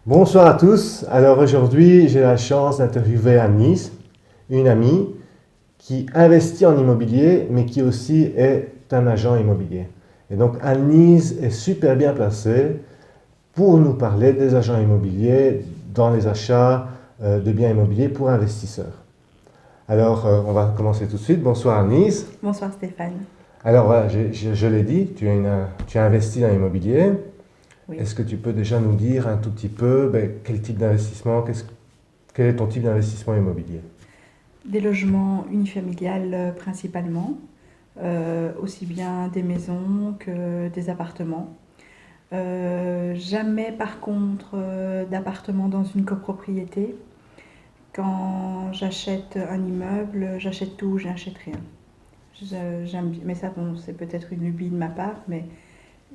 Bonsoir à tous. Alors aujourd'hui, j'ai la chance d'interviewer Annelise, une amie qui investit en immobilier, mais qui aussi est un agent immobilier. Et donc Annelise est super bien placée pour nous parler des agents immobiliers dans les achats de biens immobiliers pour investisseurs. Alors on va commencer tout de suite. Bonsoir Annelise. Bonsoir Stéphane. Alors voilà, je l'ai dit, tu as investi dans l'immobilier. Oui. Est-ce que tu peux déjà nous dire un tout petit peu quel type d'investissement, quel est ton type d'investissement immobilier? Des logements unifamiliales principalement, aussi bien des maisons que des appartements. Jamais par contre d'appartement dans une copropriété. Quand j'achète un immeuble, j'achète tout, j'achète rien. Mais ça, bon, c'est peut-être une lubie de ma part, mais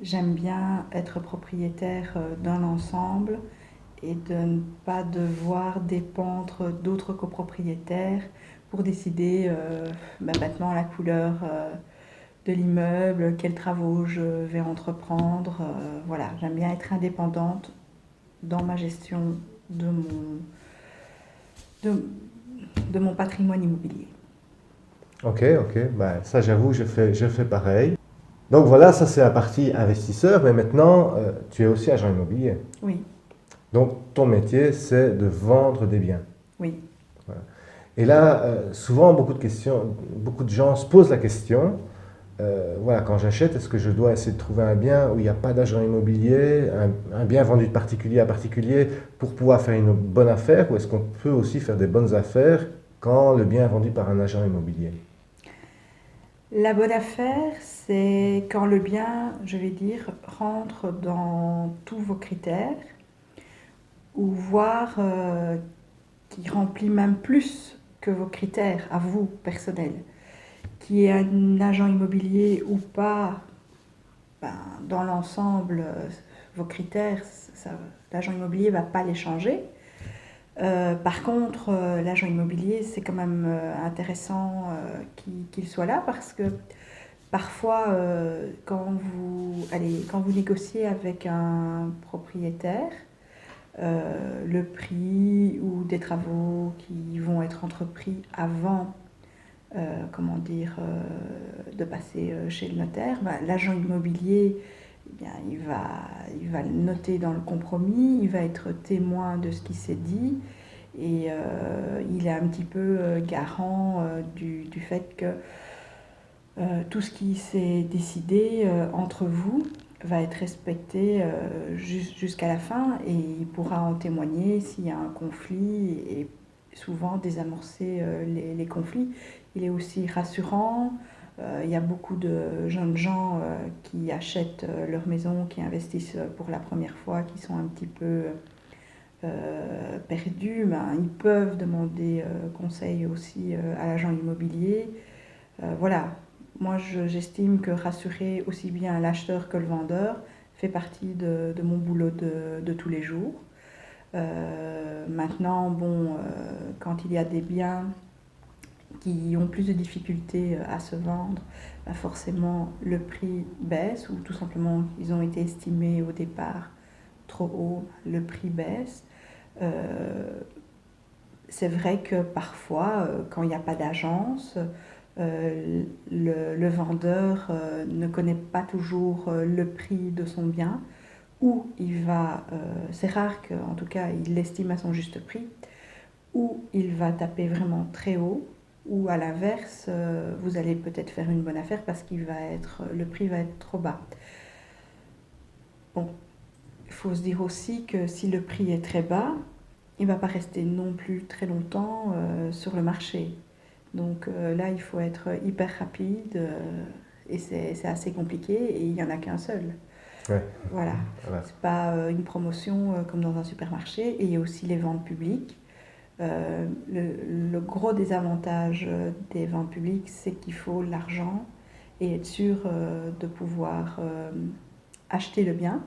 j'aime bien être propriétaire d'un ensemble et de ne pas devoir dépendre d'autres copropriétaires pour décider maintenant la couleur de l'immeuble, quels travaux je vais entreprendre. Voilà, j'aime bien être indépendante dans ma gestion de mon, de, de mon patrimoine immobilier. Ok, ok, ça j'avoue, je fais pareil. Donc voilà, ça c'est la partie investisseur, mais maintenant tu es aussi agent immobilier. Oui, Donc ton métier c'est de vendre des biens. oui. Voilà. Et là, souvent beaucoup de gens se posent la question, voilà, quand j'achète, est-ce que je dois essayer de trouver un bien où il n'y a pas d'agent immobilier, un bien vendu de particulier à particulier pour pouvoir faire une bonne affaire, ou est-ce qu'on peut aussi faire des bonnes affaires quand le bien est vendu par un agent immobilier? La bonne affaire, c'est quand le bien, je vais dire, rentre dans tous vos critères ou voire qui remplit même plus que vos critères à vous, personnels. Qui est un agent immobilier ou pas, ben, dans l'ensemble, vos critères, l'agent immobilier ne va pas les changer. Par contre, l'agent immobilier, c'est quand même intéressant qu'il soit là parce que parfois, quand vous négociez avec un propriétaire, le prix ou des travaux qui vont être entrepris avant de passer chez le notaire, l'agent immobilier, eh bien, il va le noter dans le compromis, il va être témoin de ce qui s'est dit et il est un petit peu garant du fait que tout ce qui s'est décidé entre vous va être respecté jusqu'à la fin et il pourra en témoigner s'il y a un conflit et souvent désamorcer les conflits. Il est aussi rassurant. Il y a beaucoup de jeunes gens qui achètent leur maison, qui investissent pour la première fois, qui sont un petit peu perdus. Ben, ils peuvent demander conseil aussi à l'agent immobilier. Voilà, moi j'estime que rassurer aussi bien l'acheteur que le vendeur fait partie de mon boulot de tous les jours. Maintenant, bon, quand il y a des biens qui ont plus de difficultés à se vendre, bah forcément le prix baisse ou tout simplement ils ont été estimés au départ trop haut, le prix baisse. Euh, c'est vrai que parfois, quand il n'y a pas d'agence, le vendeur ne connaît pas toujours le prix de son bien, ou c'est rare qu'en tout cas il l'estime à son juste prix, ou il va taper vraiment très haut, ou à l'inverse, vous allez peut-être faire une bonne affaire parce le prix va être trop bas. Bon, il faut se dire aussi que si le prix est très bas, il ne va pas rester non plus très longtemps sur le marché. Donc là, il faut être hyper rapide et c'est assez compliqué et il n'y en a qu'un seul. Ouais, Voilà, voilà. c'est pas une promotion comme dans un supermarché et il y a aussi les ventes publiques. Le gros désavantage des ventes publiques, c'est qu'il faut l'argent et être sûr de pouvoir acheter le bien.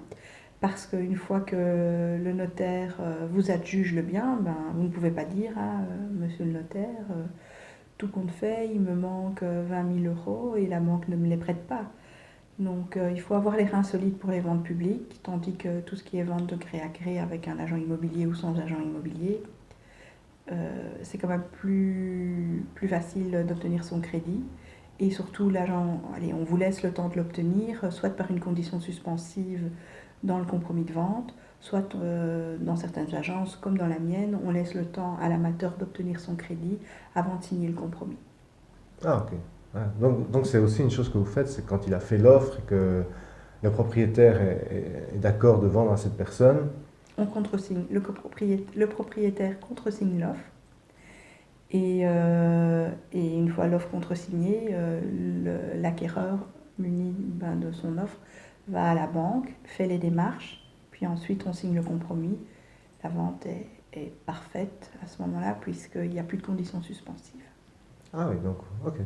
Parce qu'une fois que le notaire vous adjuge le bien, ben, vous ne pouvez pas dire à monsieur le notaire, tout compte fait, il me manque 20 000 euros et la banque ne me les prête pas. Donc il faut avoir les reins solides pour les ventes publiques, tandis que tout ce qui est vente de gré à gré avec un agent immobilier ou sans agent immobilier, c'est quand même plus facile d'obtenir son crédit. Et surtout, l'agent, allez, on vous laisse le temps de l'obtenir, soit par une condition suspensive dans le compromis de vente, soit dans certaines agences, comme dans la mienne, on laisse le temps à l'amateur d'obtenir son crédit avant de signer le compromis. Ah, ok. Ah, donc c'est aussi une chose que vous faites, c'est quand il a fait l'offre et que le propriétaire est d'accord de vendre à cette personne. On contresigne, le propriétaire contresigne l'offre. Et une fois l'offre contresignée, l'acquéreur, muni de son offre, va à la banque, fait les démarches, puis ensuite on signe le compromis. La vente est parfaite à ce moment-là, puisqu'il n'y a plus de conditions suspensives. Ah oui, donc, ok.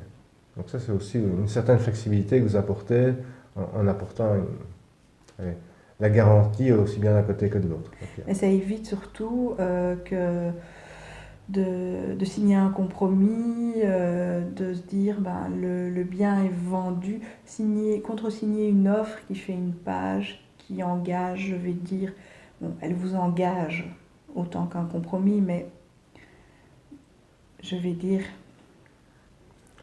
Donc ça, c'est aussi une certaine flexibilité que vous apportez en apportant allez, la garantie aussi bien d'un côté que de l'autre. Ok. Et ça évite surtout que de signer un compromis, de se dire ben, le bien est vendu, contresigner une offre qui fait une page, qui engage, je vais dire, bon, elle vous engage autant qu'un compromis, mais je vais dire,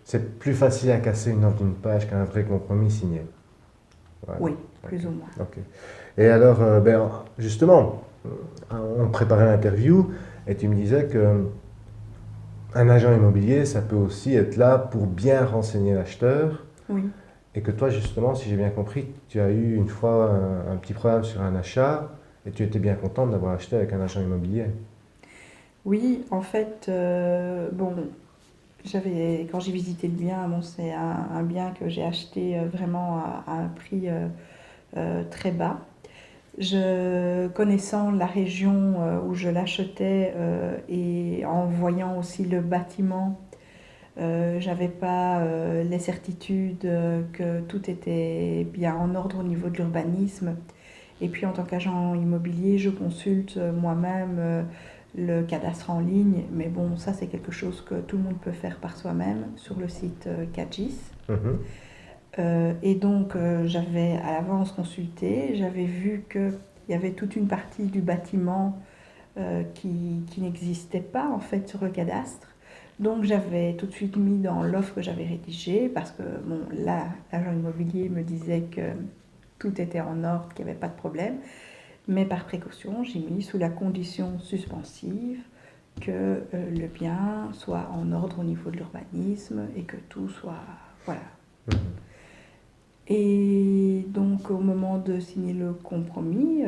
C'est plus facile à casser une offre d'une page qu'un vrai compromis signé. Voilà. oui, plus ou moins. Ok. Et alors, justement, on préparait l'interview et tu me disais que un agent immobilier, ça peut aussi être là pour bien renseigner l'acheteur. Oui. Et que toi, justement, si j'ai bien compris, tu as eu une fois un petit problème sur un achat et tu étais bien contente d'avoir acheté avec un agent immobilier. Oui, en fait, bon, quand j'ai visité le bien, bon, c'est un bien que j'ai acheté vraiment à un prix très bas. Connaissant la région où je l'achetais et en voyant aussi le bâtiment, j'avais pas les certitudes que tout était bien en ordre au niveau de l'urbanisme. Et puis en tant qu'agent immobilier, je consulte moi-même le cadastre en ligne, mais bon, ça c'est quelque chose que tout le monde peut faire par soi-même sur le site Cagis. Mhm. Et donc j'avais à l'avance consulté, j'avais vu qu'il y avait toute une partie du bâtiment qui n'existait pas en fait sur le cadastre. Donc j'avais tout de suite mis dans l'offre que j'avais rédigée parce que bon, là, l'agent immobilier me disait que tout était en ordre, qu'il n'y avait pas de problème. Mais par précaution, j'ai mis sous la condition suspensive que le bien soit en ordre au niveau de l'urbanisme et que tout soit... Voilà. Mhm. Et donc au moment de signer le compromis,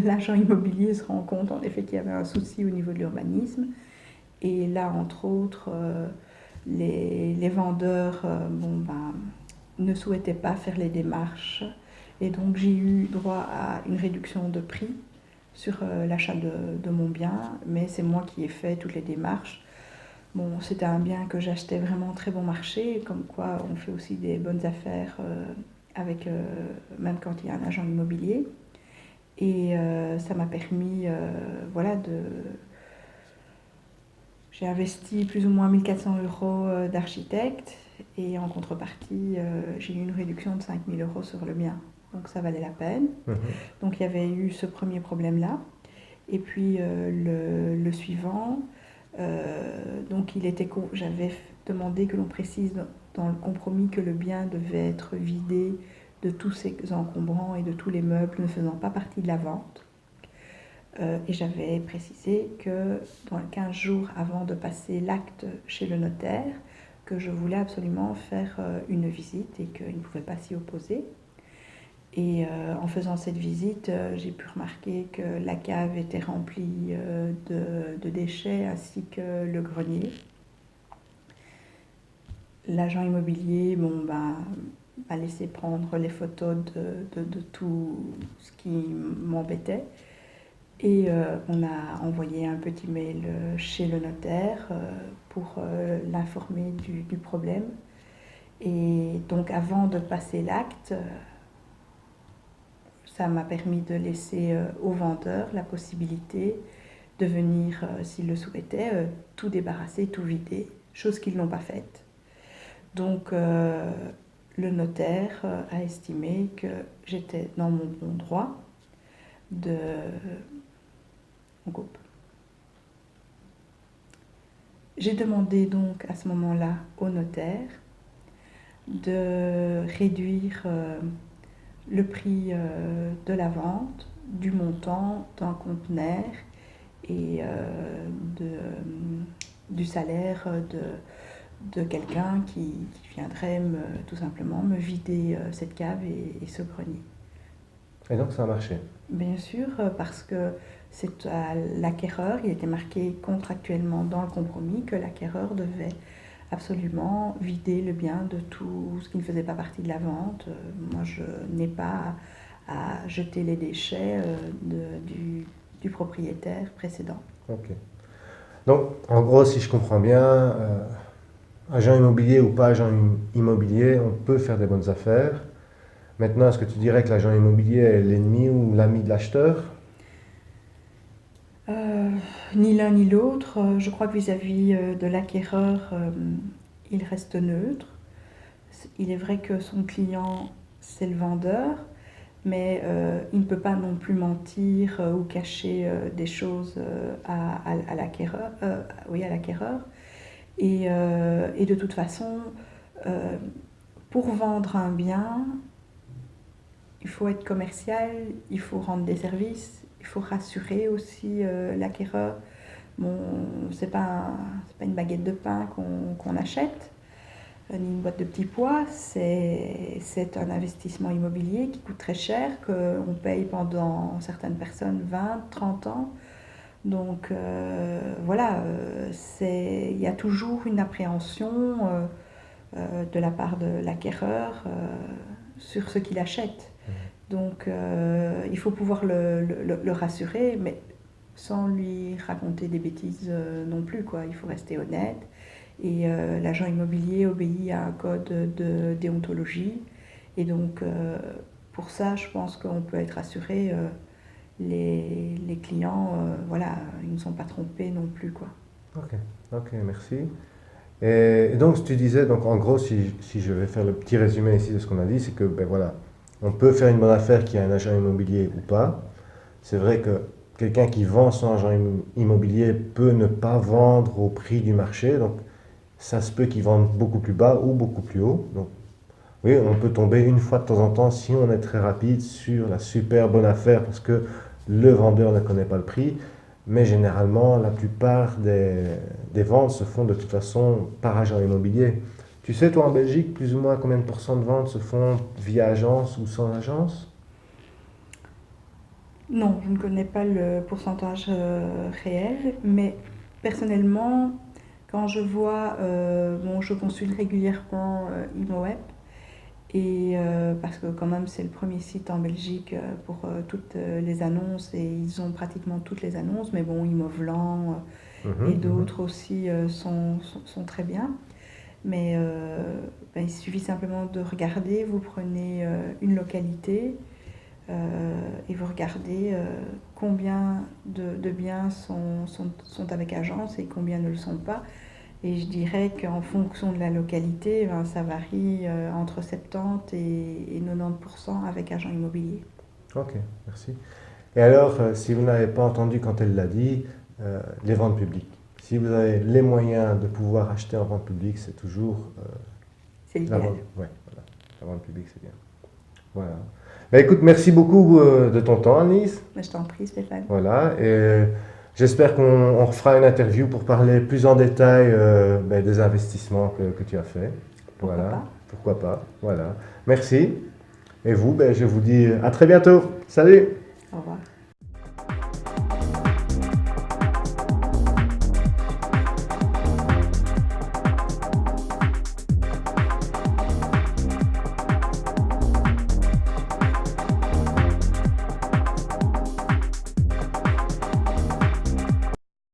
l'agent immobilier se rend compte en effet qu'il y avait un souci au niveau de l'urbanisme. Et là, entre autres, les vendeurs ne souhaitaient pas faire les démarches. Et donc j'ai eu droit à une réduction de prix sur l'achat de mon bien, mais c'est moi qui ai fait toutes les démarches. Bon, c'était un bien que j'achetais vraiment très bon marché, comme quoi on fait aussi des bonnes affaires même quand il y a un agent immobilier. Et ça m'a permis, j'ai investi plus ou moins 1400 € d'architecte et en contrepartie, j'ai eu une réduction de 5000 € sur le bien. Donc ça valait la peine. Mhm. Donc il y avait eu ce premier problème-là. Et puis le suivant, j'avais demandé que l'on précise dans le compromis que le bien devait être vidé de tous ses encombrants et de tous les meubles ne faisant pas partie de la vente. Et j'avais précisé que dans les 15 jours avant de passer l'acte chez le notaire, que je voulais absolument faire une visite et qu'il ne pouvait pas s'y opposer. Et en faisant cette visite, j'ai pu remarquer que la cave était remplie de déchets ainsi que le grenier. L'agent immobilier m'a laissé prendre les photos de tout ce qui m'embêtait. Et on a envoyé un petit mail chez le notaire pour l'informer du problème. Et donc avant de passer l'acte, ça m'a permis de laisser au vendeur la possibilité de venir, s'il le souhaitait, tout débarrasser, tout vider, chose qu'ils n'ont pas faite. Donc le notaire a estimé que j'étais dans mon bon droit de on coupe. J'ai demandé donc à ce moment-là au notaire de réduire le prix de la vente, du montant d'un conteneur et du salaire de quelqu'un qui viendrait tout simplement me vider cette cave et ce grenier. Et donc ça a marché. Bien sûr, parce que c'est à l'acquéreur, il était marqué contractuellement dans le compromis que l'acquéreur devait absolument vider le bien de tout ce qui ne faisait pas partie de la vente. Moi, je n'ai pas à jeter les déchets du propriétaire précédent. Ok. Donc, en gros, si je comprends bien, agent immobilier ou pas agent immobilier, on peut faire des bonnes affaires. Maintenant, est-ce que tu dirais que l'agent immobilier est l'ennemi ou l'ami de l'acheteur? Ni l'un ni l'autre. Je crois que vis-à-vis de l'acquéreur, il reste neutre. Il est vrai que son client, c'est le vendeur, mais il ne peut pas non plus mentir ou cacher des choses à l'acquéreur. Oui, à l'acquéreur. Et de toute façon, pour vendre un bien, il faut être commercial, il faut rendre des services, il faut rassurer aussi l'acquéreur. Bon, c'est pas une baguette de pain qu'on achète, ni une boîte de petits pois. C'est un investissement immobilier qui coûte très cher, qu'on paye pendant certaines personnes 20, 30 ans. Donc voilà, il y a toujours une appréhension de la part de l'acquéreur sur ce qu'il achète. Donc il faut pouvoir le rassurer, mais sans lui raconter des bêtises non plus, quoi. Il faut rester honnête. Et l'agent immobilier obéit à un code de déontologie. Et donc pour ça, je pense qu'on peut être rassuré. Les clients, voilà, ils ne sont pas trompés non plus, quoi. Ok, merci. Et donc, tu disais, donc en gros, si je vais faire le petit résumé ici de ce qu'on a dit, c'est que, ben voilà, on peut faire une bonne affaire qui a un agent immobilier ou pas. C'est vrai que quelqu'un qui vend son agent immobilier peut ne pas vendre au prix du marché, donc ça se peut qu'il vende beaucoup plus bas ou beaucoup plus haut. Donc, oui, on peut tomber une fois de temps en temps si on est très rapide sur la super bonne affaire parce que le vendeur ne connaît pas le prix. Mais généralement, la plupart des ventes se font de toute façon par agent immobilier. Tu sais, toi, en Belgique, plus ou moins combien de pourcents de ventes se font via agence ou sans agence? Non, je ne connais pas le pourcentage réel, mais personnellement, quand je vois, bon, je consulte régulièrement ImoWeb, et parce que quand même c'est le premier site en Belgique pour toutes les annonces, et ils ont pratiquement toutes les annonces, mais bon, Imovlan et d'autres aussi sont très bien. Mais ben, il suffit simplement de regarder, vous prenez une localité et vous regardez combien de biens sont avec agence et combien ne le sont pas. Et je dirais qu'en fonction de la localité, ben, ça varie entre 70 et 90% avec agent immobilier. Ok, merci. Et alors, si vous n'avez pas entendu quand elle l'a dit, les ventes publiques. Si vous avez les moyens de pouvoir acheter en vente publique, c'est toujours C'est la l'idéal. vente. Ouais, voilà. La vente publique, c'est bien. Voilà. Ben, écoute, merci beaucoup de ton temps, Annelise. Mais je t'en prie, Stéphane. Voilà. Et j'espère qu'on refera une interview pour parler plus en détail ben, des investissements que tu as fait. Pourquoi Voilà. pas. Pourquoi pas. Voilà. Merci. Et vous, ben, je vous dis à très bientôt. Salut! Au revoir.